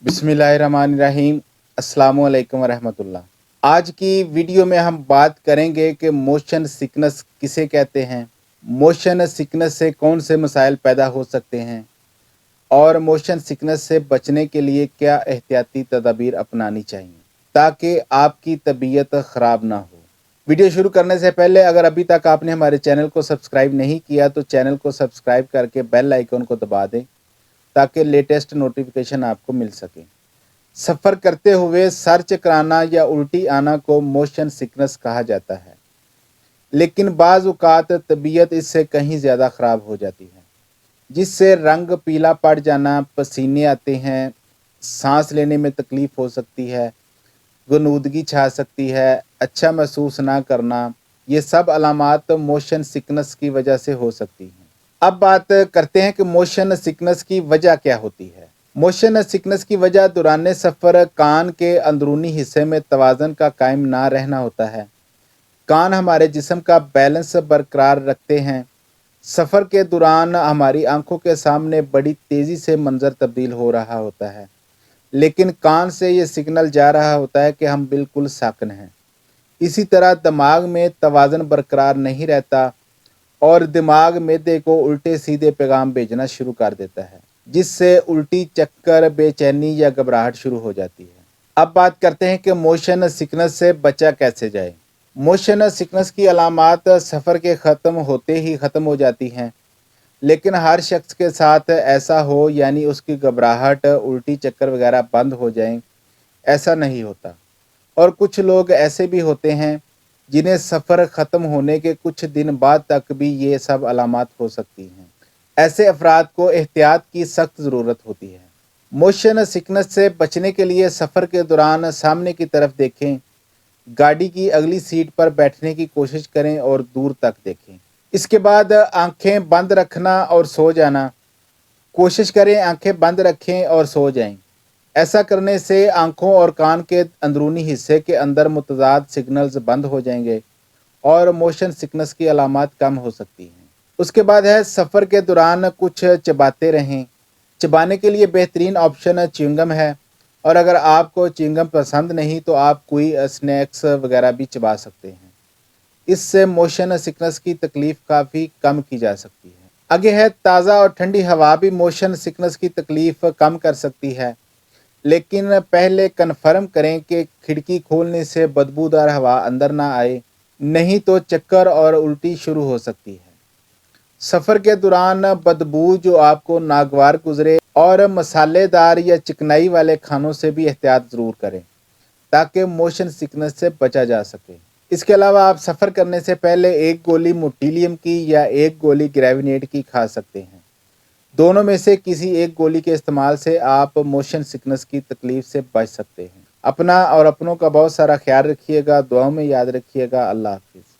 बिस्मिल्लाहिर्रहमानिर्रहीम। अस्सलामुअलैकुम वरहमतुल्लाह। आज की वीडियो में हम बात करेंगे कि मोशन सिकनेस किसे कहते हैं, मोशन सिकनेस से कौन से मसाइल पैदा हो सकते हैं और मोशन सिकनेस से बचने के लिए क्या एहतियाती तदाबीर अपनानी चाहिए ताकि आपकी तबीयत ख़राब ना हो। वीडियो शुरू करने से पहले अगर अभी तक आपने हमारे चैनल को सब्सक्राइब नहीं किया तो चैनल को सब्सक्राइब करके बेल आइकन को दबा दें ताकि लेटेस्ट नोटिफिकेशन आपको मिल सके। सफ़र करते हुए सर चकराना या उल्टी आना को मोशन सिकनेस कहा जाता है, लेकिन बाज़ औक़ात तबीयत इससे कहीं ज़्यादा ख़राब हो जाती है, जिससे रंग पीला पड़ जाना, पसीने आते हैं, सांस लेने में तकलीफ़ हो सकती है, गनूदगी छा सकती है, अच्छा महसूस ना करना, ये सब अलामात मोशन सिकनेस की वजह से हो सकती हैं। अब बात करते हैं कि मोशन सिकनेस की वजह क्या होती है। मोशन सिकनेस की वजह दौरान सफ़र कान के अंदरूनी हिस्से में तवाज़न का कायम ना रहना होता है। कान हमारे जिस्म का बैलेंस बरकरार रखते हैं। सफ़र के दौरान हमारी आंखों के सामने बड़ी तेज़ी से मंजर तब्दील हो रहा होता है, लेकिन कान से ये सिग्नल जा रहा होता है कि हम बिल्कुल साकिन हैं। इसी तरह दिमाग में तवाज़न बरकरार नहीं रहता और दिमाग मैदे को उल्टे सीधे पैगाम भेजना शुरू कर देता है, जिससे उल्टी, चक्कर, बेचैनी या घबराहट शुरू हो जाती है। अब बात करते हैं कि मोशन सिकनेस से बचा कैसे जाए। मोशन सिकनेस की अलामात सफ़र के ख़त्म होते ही ख़त्म हो जाती हैं, लेकिन हर शख्स के साथ ऐसा हो, यानी उसकी घबराहट, उल्टी, चक्कर वगैरह बंद हो जाएं, ऐसा नहीं होता। और कुछ लोग ऐसे भी होते हैं जिन्हें सफ़र ख़त्म होने के कुछ दिन बाद तक भी ये सब अलामात हो सकती हैं। ऐसे अफराद को एहतियात की सख्त ज़रूरत होती है। मोशन सिकनेस से बचने के लिए सफ़र के दौरान सामने की तरफ देखें, गाड़ी की अगली सीट पर बैठने की कोशिश करें और दूर तक देखें। इसके बाद आंखें बंद रखना और सो जाना। कोशिश करें आंखें बंद रखें और सो जाएं। ऐसा करने से आंखों और कान के अंदरूनी हिस्से के अंदर मुतज़ाद सिग्नल्स बंद हो जाएंगे और मोशन सिकनेस की अलामात कम हो सकती हैं। उसके बाद है सफ़र के दौरान कुछ चबाते रहें। चबाने के लिए बेहतरीन ऑप्शन च्युइंगम है, और अगर आपको च्युइंगम पसंद नहीं तो आप कोई स्नैक्स वगैरह भी चबा सकते हैं। इससे मोशन सिकनेस की तकलीफ़ काफ़ी कम की जा सकती है। आगे है ताज़ा और ठंडी हवा भी मोशन सिकनेस की तकलीफ़ कम कर सकती है, लेकिन पहले कन्फर्म करें कि खिड़की खोलने से बदबूदार हवा अंदर ना आए, नहीं तो चक्कर और उल्टी शुरू हो सकती है। सफ़र के दौरान बदबू जो आपको नागवार गुजरे, और मसालेदार या चिकनाई वाले खानों से भी एहतियात ज़रूर करें ताकि मोशन सिकनेस से बचा जा सके। इसके अलावा आप सफ़र करने से पहले एक गोली मोटिलियम की या एक गोली ग्रेविनेड की खा सकते हैं। दोनों में से किसी एक गोली के इस्तेमाल से आप मोशन सिकनेस की तकलीफ से बच सकते हैं। अपना और अपनों का बहुत सारा ख्याल रखिएगा, दुआओं में याद रखिएगा। अल्लाह हाफ़िज़।